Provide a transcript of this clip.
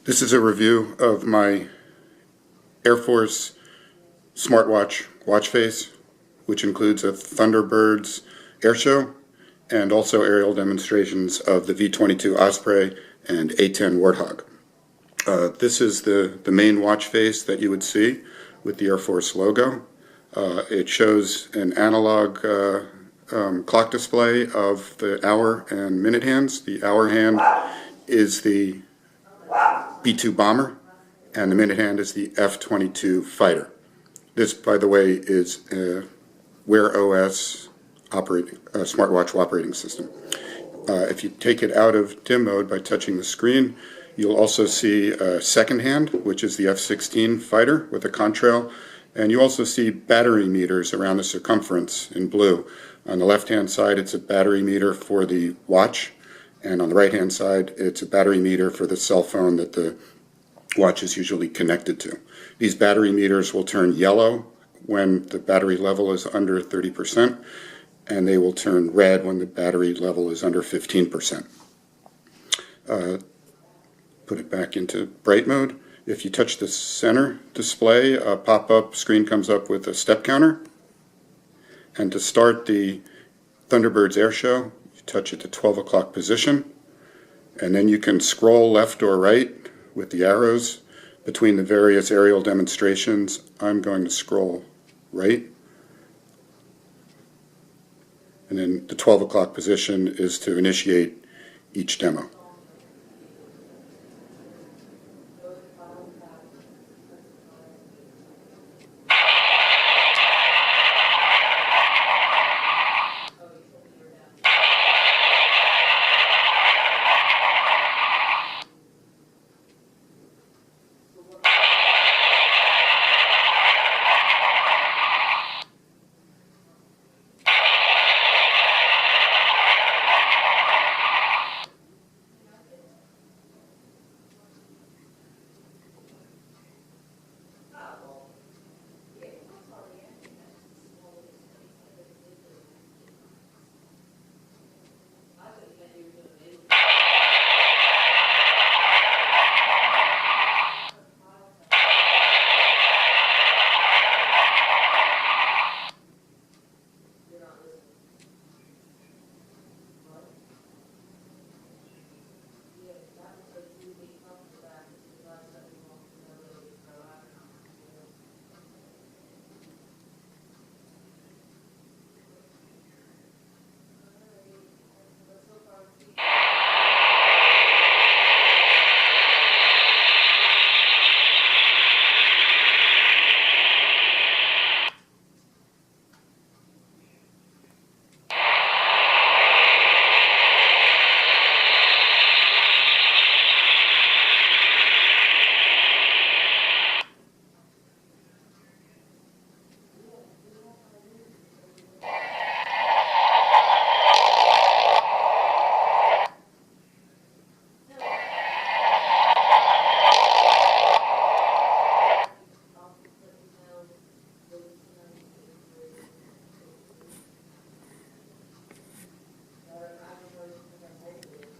This is a review of my Air Force Smartwatch watch face, which includes a Thunderbirds air show and also aerial demonstrations of the V-22 Osprey and A-10 Warthog. This is the main watch face that you would see with the Air Force logo. It shows an analog clock display of the hour and minute hands. The hour hand is the B-2 bomber, and the minute hand is the F-22 fighter. This, by the way, is a Wear OS smartwatch operating system. If you take it out of dim mode by touching the screen, you'll also see a second hand, which is the F-16 fighter with a contrail, and you also see battery meters around the circumference in blue. On the left-hand side, it's a battery meter for the watch, and on the right-hand side, it's a battery meter for the cell phone that the watch is usually connected to. These battery meters will turn yellow when the battery level is under 30%, and they will turn red when the battery level is under 15%. Put it back into bright mode. If you touch the center display, a pop-up screen comes up with a step counter. And to start the Thunderbirds air show, you touch it to 12 o'clock position, and then you can scroll left or right with the arrows between the various aerial demonstrations. I'm going to scroll right, and then the 12 o'clock position is to initiate each demo.